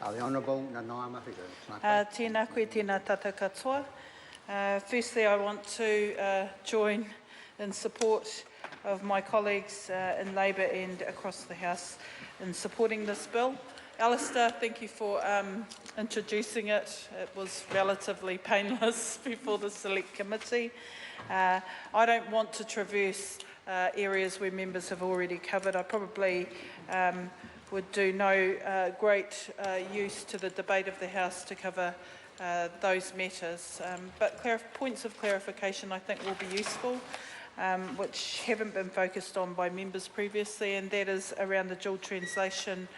The Honourable Nanaia Mawhiga. Tēnā koe, tēnā tata katoa. Firstly, I want to join in support of my colleagues in Labour and across the House in supporting this bill. Alistair, thank you for introducing it. It was relatively painless before the Select Committee. I don't want to traverse areas where members have already covered. I probably would do no great use to the debate of the House to cover those matters. But points of clarification I think will be useful, which haven't been focused on by members previously, and that is around the dual translation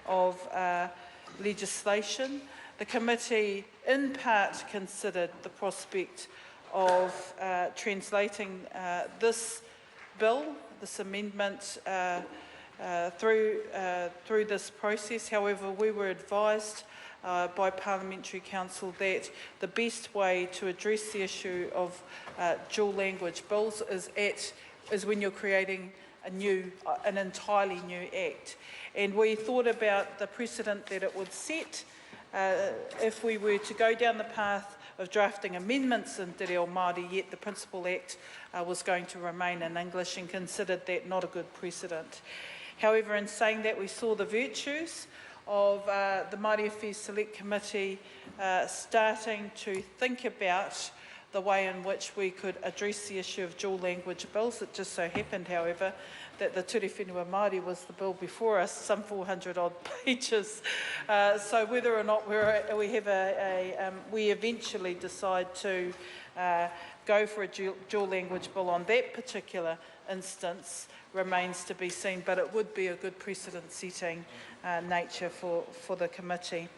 of legislation. The committee in part considered the prospect of translating this bill, this amendment, through this process. However, we were advised by Parliamentary Council that the best way to address the issue of dual language bills is when you're creating an entirely new act. And we thought about the precedent that it would set if we were to go down the path of drafting amendments in Te Reo Māori, yet the principal act was going to remain in English, and considered that not a good precedent. However, in saying that, we saw the virtues of the Māori Affairs Select Committee starting to think about the way in which we could address the issue of dual language bills. It just so happened, however, that the Ture Whenua Māori was the bill before us, some 400 odd pages. So whether or not we eventually decide to go for a dual language bill on that particular instance remains to be seen, but it would be a good precedent-setting nature for the committee.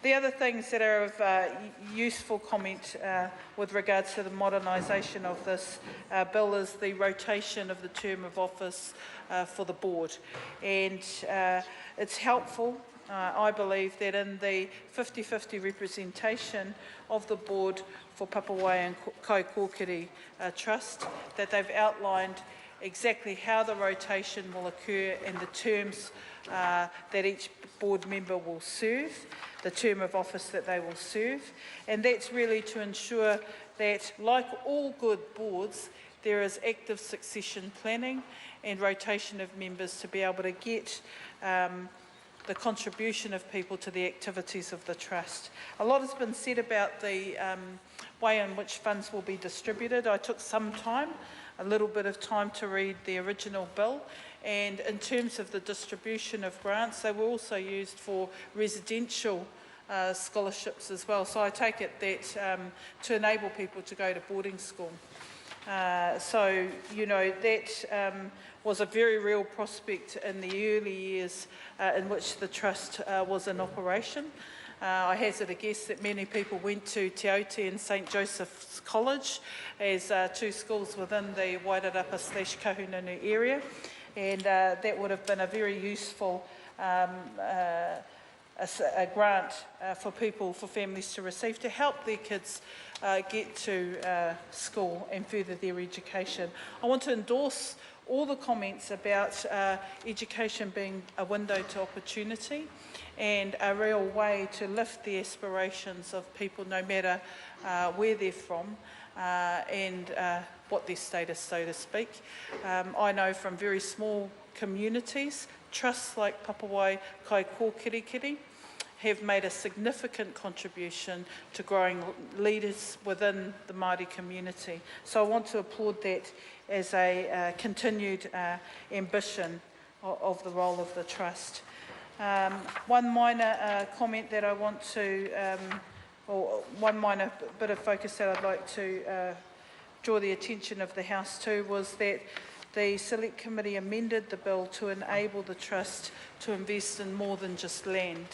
The other things that are of useful comment with regards to the modernisation of this bill is the rotation of the term of office for the board. And it's helpful, I believe, that in the 50-50 representation of the board for Papawai and Kaikokirikiri Trust, that they've outlined exactly how the rotation will occur and the terms that each board member will serve, the term of office that they will serve. And that's really to ensure that, like all good boards, there is active succession planning and rotation of members to be able to get the contribution of people to the activities of the Trust. A lot has been said about the way in which funds will be distributed. I took a little bit of time to read the original bill, and in terms of the distribution of grants, they were also used for residential scholarships as well. So I take it that to enable people to go to boarding school. So, you know, that was a very real prospect in the early years in which the Trust was in operation. I hazard a guess that many people went to Te Aute and St Joseph's College as two schools within the Wairarapa/Kahungunu area, and that would have been a very useful a grant for families to receive to help their kids get to school and further their education. I want to endorse all the comments about education being a window to opportunity and a real way to lift the aspirations of people, no matter where they're from and what their status, so to speak. I know from very small communities, trusts like Papawai, Kaikokirikiri have made a significant contribution to growing leaders within the Māori community. So I want to applaud that as a continued ambition of the role of the Trust. One minor comment that I want to, or one minor bit of focus that I'd like to draw the attention of the House to was that the Select Committee amended the bill to enable the Trust to invest in more than just land.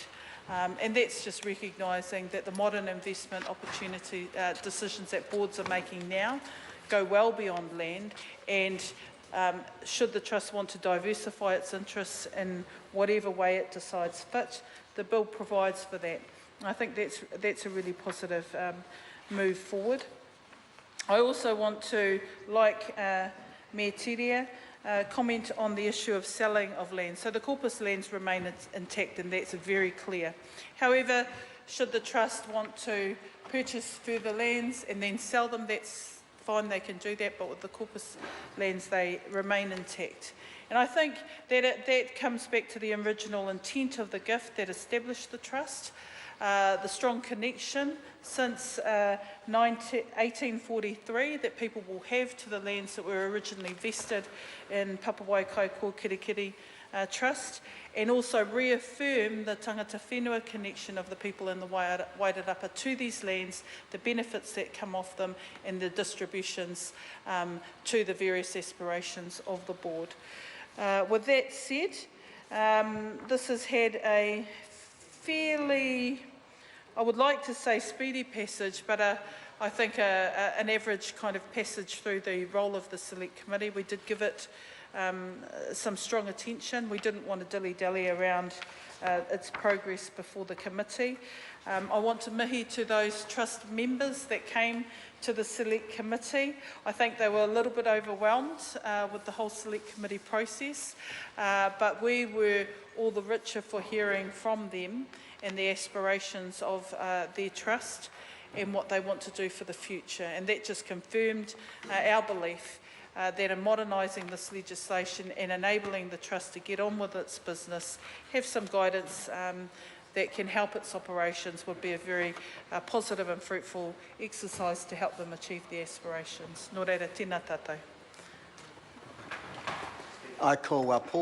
And that's just recognising that the modern investment opportunity decisions that boards are making now go well beyond land, and should the Trust want to diversify its interests in whatever way it decides fit, the bill provides for that. I think that's a really positive move forward. I also want to, like Mayor Tiria, comment on the issue of selling of land. So the corpus lands remain intact, and that's very clear. However, should the Trust want to purchase further lands and then sell them, that's fine, they can do that, but with the corpus lands, they remain intact. And I think that that comes back to the original intent of the gift that established the Trust, the strong connection since 1843 that people will have to the lands that were originally vested in Papawai Kaikokirikiri Trust, and also reaffirm the tangata whenua connection of the people in the Wairarapa to these lands, the benefits that come off them, and the distributions to the various aspirations of the board. With that said, this has had a fairly, I would like to say speedy passage, but I think an average kind of passage through the role of the Select Committee. We did give it some strong attention. We didn't want to dilly-dally around its progress before the committee. I want to mihi to those Trust members that came to the Select Committee. I think they were a little bit overwhelmed with the whole Select Committee process, but we were all the richer for hearing from them and the aspirations of their Trust and what they want to do for the future. And that just confirmed our belief that in modernising this legislation and enabling the Trust to get on with its business, have some guidance that can help its operations, would be a very positive and fruitful exercise to help them achieve their aspirations. Nō reira, tēnā tātou. I call Paul.